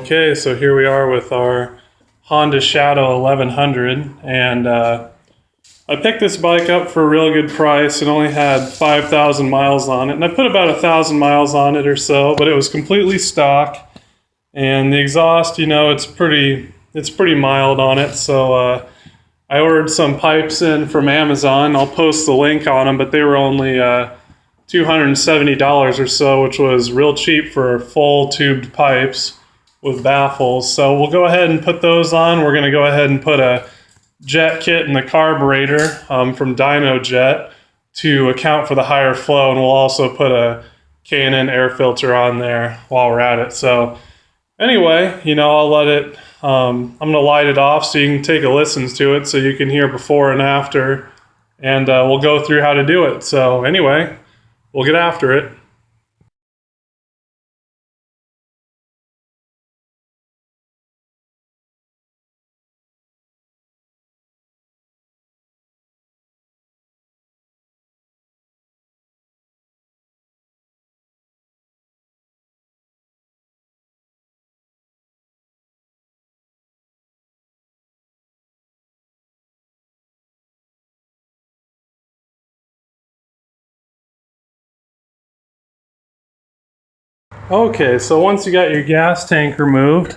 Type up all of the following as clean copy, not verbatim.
Okay, so here we are with our Honda Shadow 1100, and I picked this bike up for a real good price. It only had 5,000 miles on it, and I put about 1,000 miles on it or so, but it was completely stock. And the exhaust, you know, it's pretty mild on it. So I ordered some pipes in from Amazon. I'll post the link on them, but they were only $270 or so, which was real cheap for full tubed pipes with baffles. So we'll go ahead and put those on. We're going to go ahead and put a jet kit in the carburetor from DynoJet to account for the higher flow, and we'll also put a K&N air filter on there while we're at it. So anyway, you know, I'll let it, I'm going to light it off so you can take a listen to it so you can hear before and after, and we'll go through how to do it. So anyway, we'll get after it. Okay, so once you got your gas tank removed,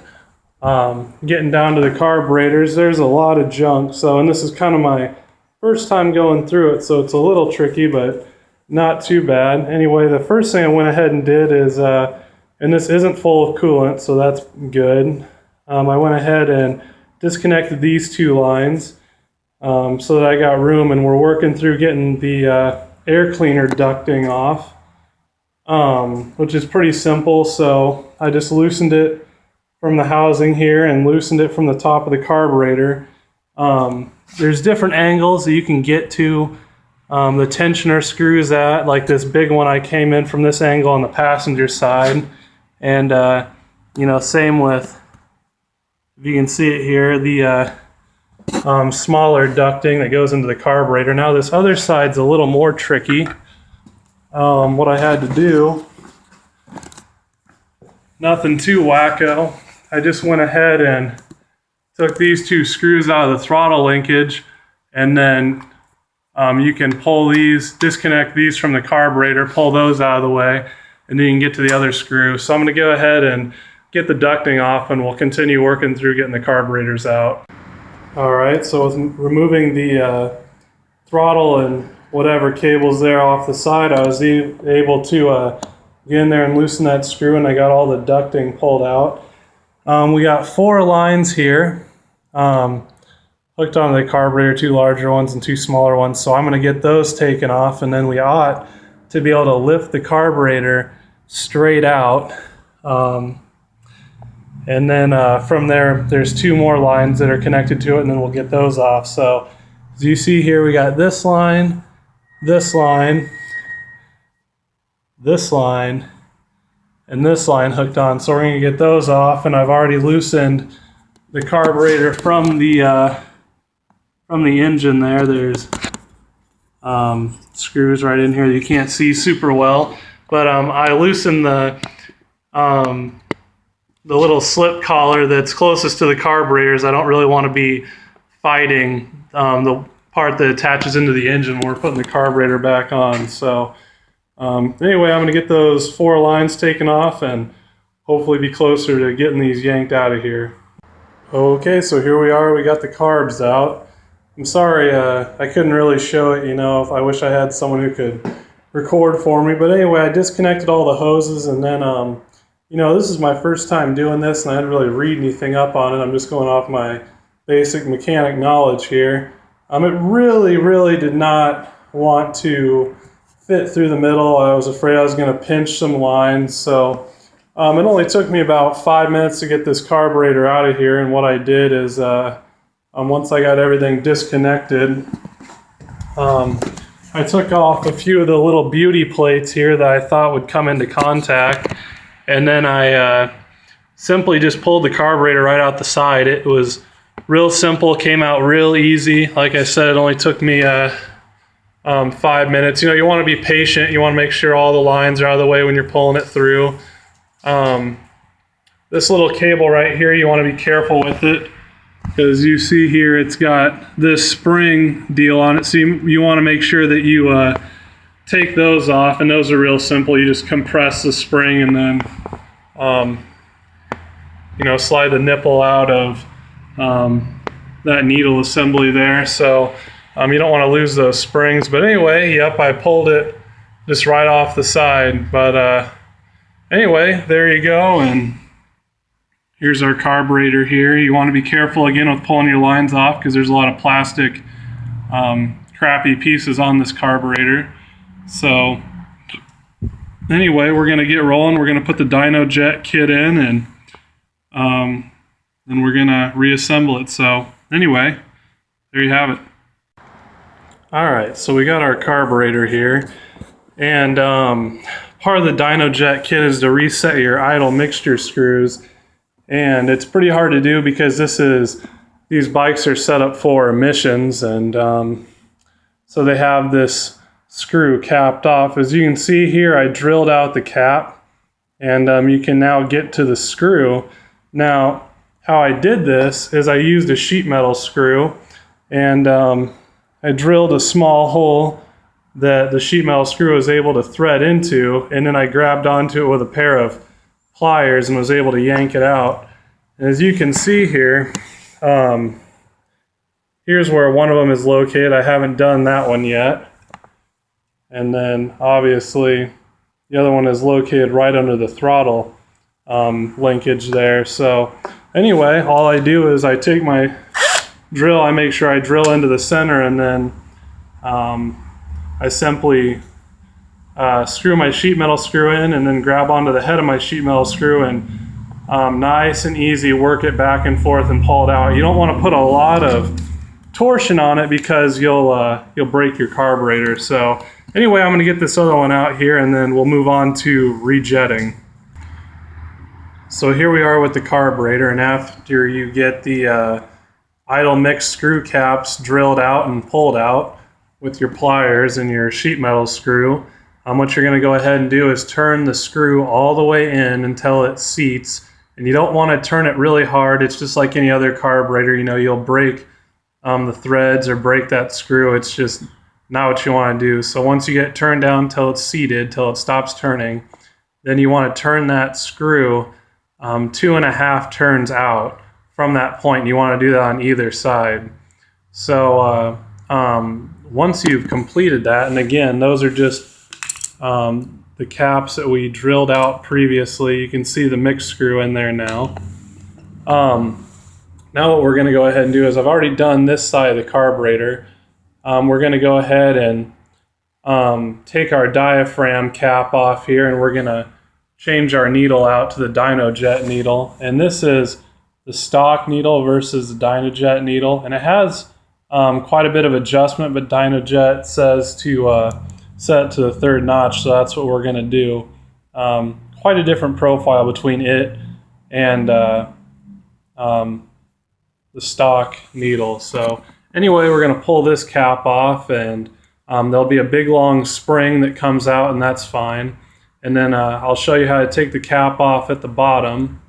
getting down to the carburetors, there's a lot of junk. So, and this is kind of my first time going through it, so it's a little tricky, but not too bad. Anyway, the first thing I went ahead and did is, and this isn't full of coolant, so that's good. I went ahead and disconnected these two lines so that I got room, and we're working through getting the air cleaner ducting off. Which is pretty simple. So I just loosened it from the housing here and loosened it from the top of the carburetor. There's different angles that you can get to the tensioner screws at. Like this big one, I came in from this angle on the passenger side, and you know, same with, if you can see it here, the smaller ducting that goes into the carburetor. Now this other side's a little more tricky. What I had to do, nothing too wacko. I just went ahead and took these two screws out of the throttle linkage, and then you can pull these, disconnect these from the carburetor, pull those out of the way, and then you can get to the other screw. So I'm going to go ahead and get the ducting off, and we'll continue working through getting the carburetors out. Alright, so with removing the throttle and whatever cables there off the side, I was able to get in there and loosen that screw, and I got all the ducting pulled out. We got 4 lines here hooked onto the carburetor, 2 larger ones and 2 smaller ones, so I'm going to get those taken off, and then we ought to be able to lift the carburetor straight out. And then from there, there's 2 more lines that are connected to it, and then we'll get those off. So as you see here, we got this line, this line, this line, and this line hooked on. So we're going to get those off, and I've already loosened the carburetor from the engine there. There's screws right in here that you can't see super well, but I loosened the little slip collar that's closest to the carburetors. I don't really want to be fighting the part that attaches into the engine when we're putting the carburetor back on. So anyway, I'm going to get those 4 lines taken off and hopefully be closer to getting these yanked out of here. Okay, so here we are. We got the carbs out. I'm sorry I couldn't really show it, you know. I wish I had someone who could record for me. But anyway, I disconnected all the hoses, and then you know, this is my first time doing this, and I didn't really read anything up on it. I'm just going off my basic mechanic knowledge here. It really did not want to fit through the middle. I was afraid I was going to pinch some lines. So it only took me about 5 minutes to get this carburetor out of here. And what I did is once I got everything disconnected, I took off a few of the little beauty plates here that I thought would come into contact. And then I simply just pulled the carburetor right out the side. It was real simple, came out real easy. Like I said, it only took me 5 minutes. You know, you want to be patient. You want to make sure all the lines are out of the way when you're pulling it through. this little cable right here, you want to be careful with it, because you see here it's got this spring deal on it, so you want to make sure that you take those off, and those are real simple. You just compress the spring and then you know, slide the nipple out of that needle assembly there. So you don't want to lose those springs. But anyway, yep, I pulled it just right off the side. But anyway, there you go. And here's our carburetor here. You want to be careful again with pulling your lines off, because there's a lot of plastic crappy pieces on this carburetor. So anyway, we're going to get rolling. We're going to put the DynoJet kit in, and then we're going to reassemble it. So anyway, there you have it. All right, so we got our carburetor here, and part of the DynoJet kit is to reset your idle mixture screws, and it's pretty hard to do because these bikes are set up for emissions, and so they have this screw capped off. As you can see here, I drilled out the cap, and you can now get to the screw. Now, how I did this is I used a sheet metal screw, and I drilled a small hole that the sheet metal screw was able to thread into, and then I grabbed onto it with a pair of pliers and was able to yank it out. And as you can see here, here's where one of them is located. I haven't done that one yet. And then obviously the other one is located right under the throttle linkage there. So anyway, all I do is I take my drill, I make sure I drill into the center, and then I simply screw my sheet metal screw in, and then grab onto the head of my sheet metal screw, and nice and easy work it back and forth and pull it out. You don't want to put a lot of torsion on it because you'll break your carburetor. So anyway, I'm going to get this other one out here, and then we'll move on to rejetting. So here we are with the carburetor, and after you get the idle mixed screw caps drilled out and pulled out with your pliers and your sheet metal screw, what you're going to go ahead and do is turn the screw all the way in until it seats. And you don't want to turn it really hard. It's just like any other carburetor. You know, you'll break the threads or break that screw. It's just not what you want to do. So once you get it turned down until it's seated, till it stops turning, then you want to turn that screw 2.5 turns out from that point. You want to do that on either side. So once you've completed that, and again, those are just the caps that we drilled out previously. You can see the mixed screw in there now. Now what we're going to go ahead and do is, I've already done this side of the carburetor. We're going to go ahead and take our diaphragm cap off here, and we're going to change our needle out to the DynoJet needle. And this is the stock needle versus the DynoJet needle, and it has quite a bit of adjustment, but DynoJet says to set it to the 3rd notch, so that's what we're going to do. Quite a different profile between it and the stock needle. So anyway, we're going to pull this cap off, and there'll be a big long spring that comes out, and that's fine. And then I'll show you how to take the cap off at the bottom,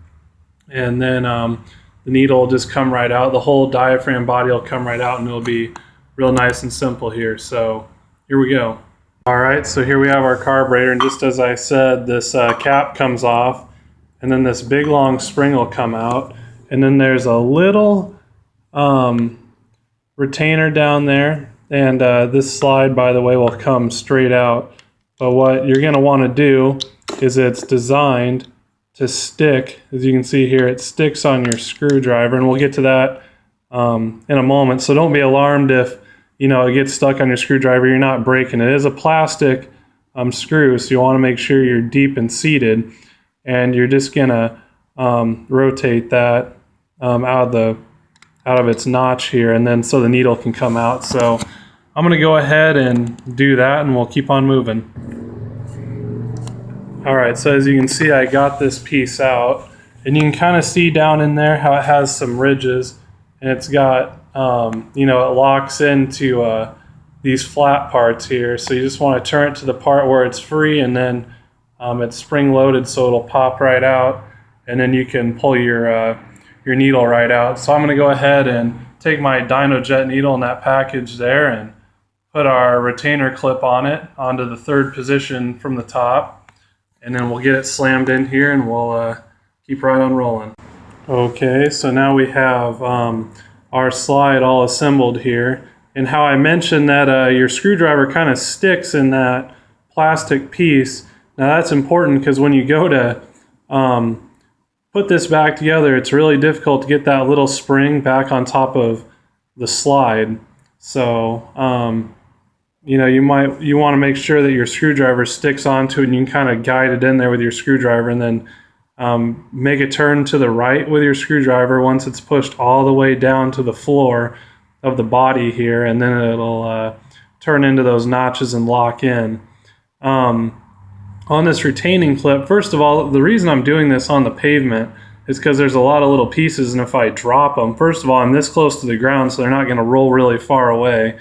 and then the needle will just come right out. The whole diaphragm body will come right out, and it'll be real nice and simple here. So here we go. All right, so here we have our carburetor, and just as I said, this cap comes off, and then this big long spring will come out, and then there's a little retainer down there, and this slide, by the way, will come straight out. But what you're going to want to do is, it's designed to stick. As you can see here, it sticks on your screwdriver, and we'll get to that in a moment. So don't be alarmed if it gets stuck on your screwdriver. You're not breaking it. It is a plastic screw, so you want to make sure you're deep and seated, and you're just going to rotate that out of its notch here, and then so the needle can come out. So I'm going to go ahead and do that, and we'll keep on moving. All right, so as you can see, I got this piece out, and you can kind of see down in there how it has some ridges, and it's got it locks into these flat parts here. So you just want to turn it to the part where it's free, and then it's spring loaded, so it'll pop right out. and then you can pull your needle right out. So I'm going to go ahead and take my DynoJet needle in that package there and put our retainer clip on it onto the third position from the top, and then we'll get it slammed in here and we'll keep right on rolling. Okay, so now we have our slide all assembled here, and how I mentioned that your screwdriver kind of sticks in that plastic piece. Now that's important because when you go to put this back together, it's really difficult to get that little spring back on top of the slide. So you know, you want to make sure that your screwdriver sticks onto it, and you can kind of guide it in there with your screwdriver, and then make a turn to the right with your screwdriver once it's pushed all the way down to the floor of the body here, and then it'll turn into those notches and lock in. On this retaining clip, first of all, the reason I'm doing this on the pavement is because there's a lot of little pieces, and if I drop them, first of all, I'm this close to the ground, so they're not going to roll really far away.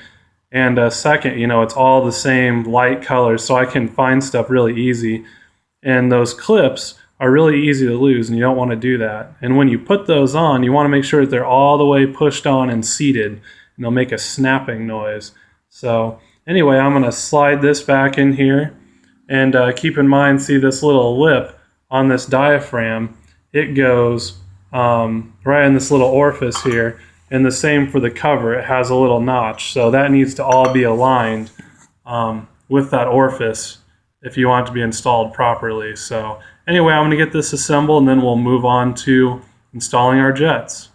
And second, you know, it's all the same light colors, so I can find stuff really easy. And those clips are really easy to lose, and you don't want to do that. And when you put those on, you want to make sure that they're all the way pushed on and seated, and they'll make a snapping noise. So anyway, I'm going to slide this back in here, and keep in mind, see this little lip on this diaphragm, it goes right in this little orifice here, and the same for the cover, it has a little notch, so that needs to all be aligned with that orifice if you want it to be installed properly. So anyway, I'm going to get this assembled, and then we'll move on to installing our jets.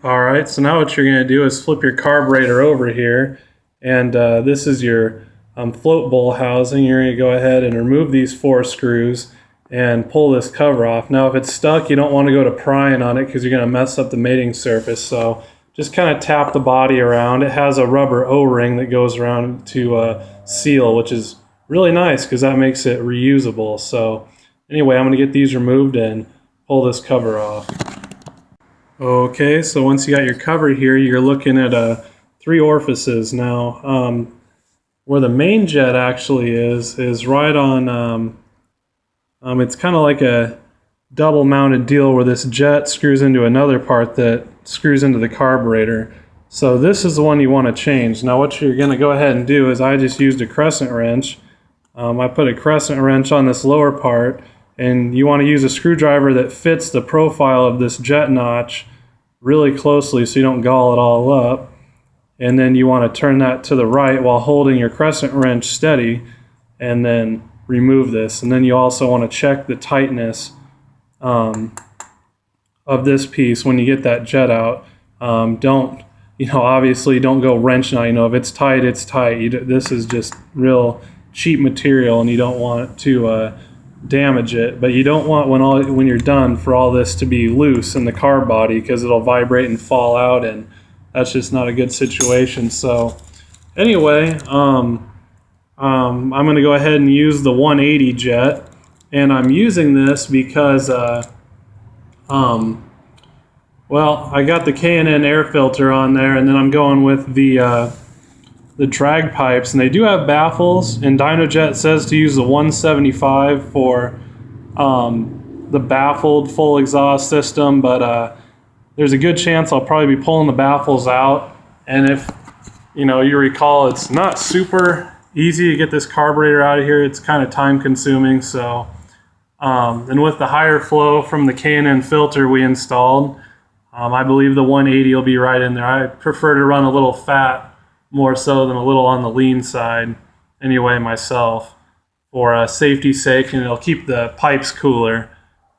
Alright, so now what you're going to do is flip your carburetor over here, and this is your float bowl housing. You're going to go ahead and remove these 4 screws and pull this cover off. Now if it's stuck, you don't want to go to prying on it because you're going to mess up the mating surface, so just kind of tap the body around. It has a rubber O-ring that goes around to seal, which is really nice because that makes it reusable. So anyway, I'm going to get these removed and pull this cover off. Okay, so once you got your cover here, you're looking at 3 orifices. Now where the main jet actually is right on it's kind of like a double mounted deal where this jet screws into another part that screws into the carburetor. So this is the one you want to change. Now what you're going to go ahead and do is, I just used a crescent wrench. I put a crescent wrench on this lower part, and you want to use a screwdriver that fits the profile of this jet notch really closely so you don't gall it all up. And then you want to turn that to the right while holding your crescent wrench steady, and then remove this. And then you also want to check the tightness of this piece when you get that jet out. Don't, you know, obviously don't go wrenching on. You know, if it's tight, it's tight. This is just real cheap material, and you don't want to damage it. But you don't want, when you're done, for all this to be loose in the carb body, because it'll vibrate and fall out, and that's just not a good situation. So anyway, I'm going to go ahead and use the 180 jet, and I'm using this because well, I got the K&N air filter on there, and then I'm going with the drag pipes, and they do have baffles, and DynoJet says to use the 175 for the baffled full exhaust system, but there's a good chance I'll probably be pulling the baffles out. And if you recall, it's not super easy to get this carburetor out of here. It's kind of time consuming. So and with the higher flow from the K&N filter we installed, I believe the 180 will be right in there. I prefer to run a little fat more so than a little on the lean side anyway myself, for safety's sake, and it'll keep the pipes cooler,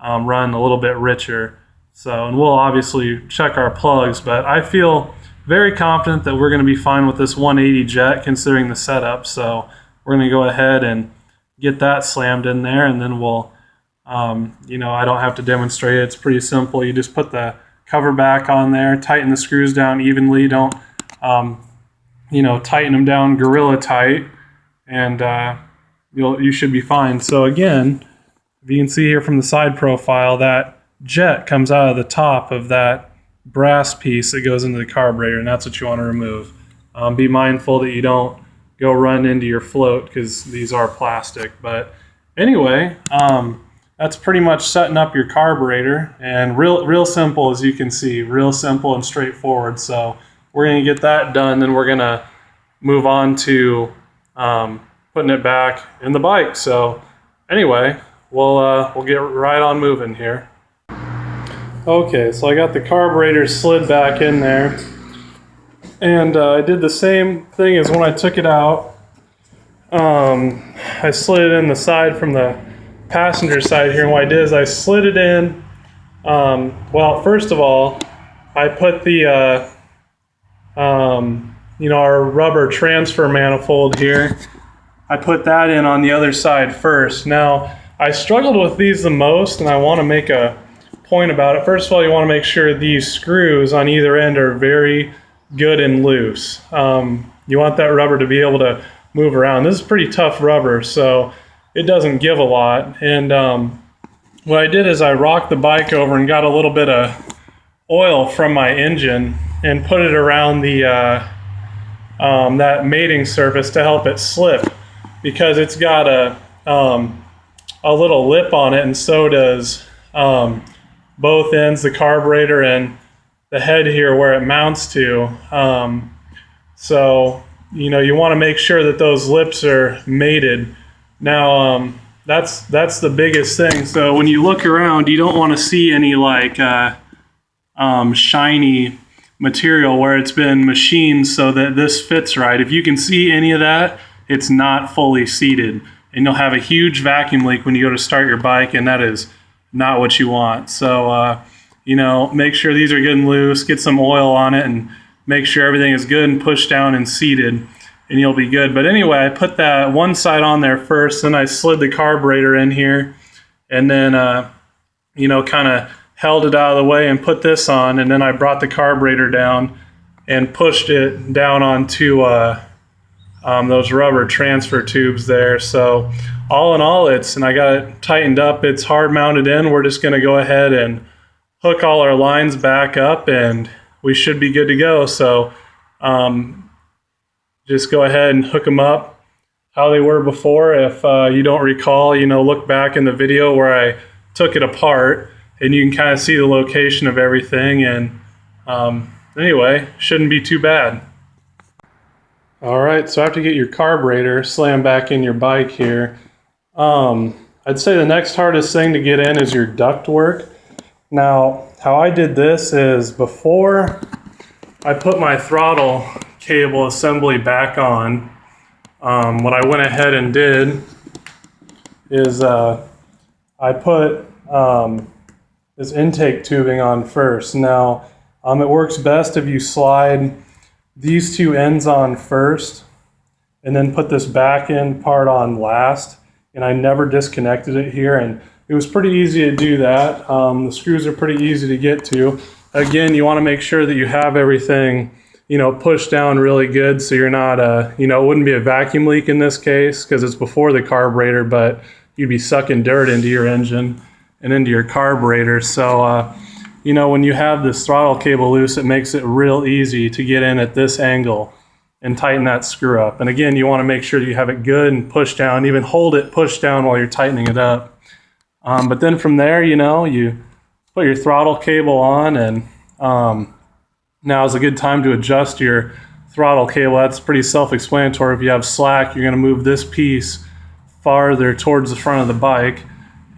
run a little bit richer. So, and we'll obviously check our plugs, but I feel very confident that we're going to be fine with this 180 jet considering the setup. So we're going to go ahead and get that slammed in there, and then we'll, I don't have to demonstrate it. It's pretty simple. You just put the cover back on there, tighten the screws down evenly. Don't, tighten them down gorilla tight, and you should be fine. So again, if you can see here from the side profile, that jet comes out of the top of that brass piece that goes into the carburetor, and that's what you want to remove. Be mindful that you don't go run into your float, because these are plastic. But anyway, that's pretty much setting up your carburetor, and real simple, as you can see, real simple and straightforward. So we're going to get that done, then we're going to move on to putting it back in the bike. So anyway, we'll get right on moving here. Okay, so I got the carburetor slid back in there, and I did the same thing as when I took it out. I slid it in the side from the passenger side here, and what I did is I slid it in. Well, first of all, I put the our rubber transfer manifold here, I put that in on the other side first. Now, I struggled with these the most, and I want to make a point about it. First of all, you want to make sure these screws on either end are very good and loose. You want that rubber to be able to move around. This is pretty tough rubber, so it doesn't give a lot. And what I did is I rocked the bike over and got a little bit of oil from my engine and put it around the that mating surface to help it slip, because it's got a little lip on it, and so does both ends, the carburetor and the head here where it mounts to. So you want to make sure that those lips are mated. Now that's the biggest thing. So when you look around, you don't want to see any like shiny material where it's been machined so that this fits right. If you can see any of that, it's not fully seated, and you'll have a huge vacuum leak when you go to start your bike, and that is not what you want. So make sure these are good and loose, get some oil on it, and make sure everything is good and pushed down and seated, and you'll be good. But anyway, I put that one side on there first, then I slid the carburetor in here, and then kind of held it out of the way and put this on, and then I brought the carburetor down and pushed it down onto those rubber transfer tubes there. So all in all, and I got it tightened up, it's hard mounted in. We're just going to go ahead and hook all our lines back up, and we should be good to go. So just go ahead and hook them up how they were before. If you don't recall, look back in the video where I took it apart, and you can kind of see the location of everything. And anyway, shouldn't be too bad. All right, so after you get your carburetor slammed back in your bike here, I'd say the next hardest thing to get in is your duct work. Now, how I did this is, before I put my throttle cable assembly back on, what I went ahead and did is I put this intake tubing on first. Now, it works best if you slide these two ends on first and then put this back end part on last. And I never disconnected it here, and it was pretty easy to do that. The screws are pretty easy to get to. Again, you want to make sure that you have everything pushed down really good, so you're not it wouldn't be a vacuum leak in this case because it's before the carburetor, but you'd be sucking dirt into your engine and into your carburetor. So when you have this throttle cable loose, it makes it real easy to get in at this angle and tighten that screw up. And again, you want to make sure that you have it good and pushed down, even hold it pushed down while you're tightening it up. But then from there, you put your throttle cable on, and now is a good time to adjust your throttle cable. That's pretty self-explanatory. If you have slack, you're going to move this piece farther towards the front of the bike,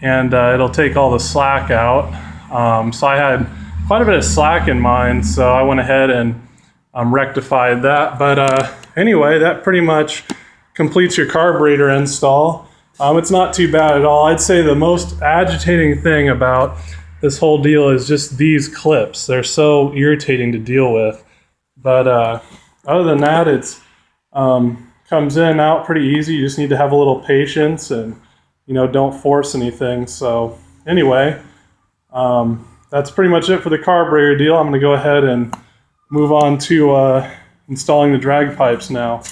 and it'll take all the slack out. So I had quite a bit of slack in mine, so I went ahead and rectified that. But anyway, that pretty much completes your carburetor install. It's not too bad at all. I'd say the most agitating thing about this whole deal is just these clips. They're so irritating to deal with. But other than that, it's comes in and out pretty easy. You just need to have a little patience and don't force anything. So anyway, that's pretty much it for the carburetor deal. I'm going to go ahead and move on to installing the drag pipes now.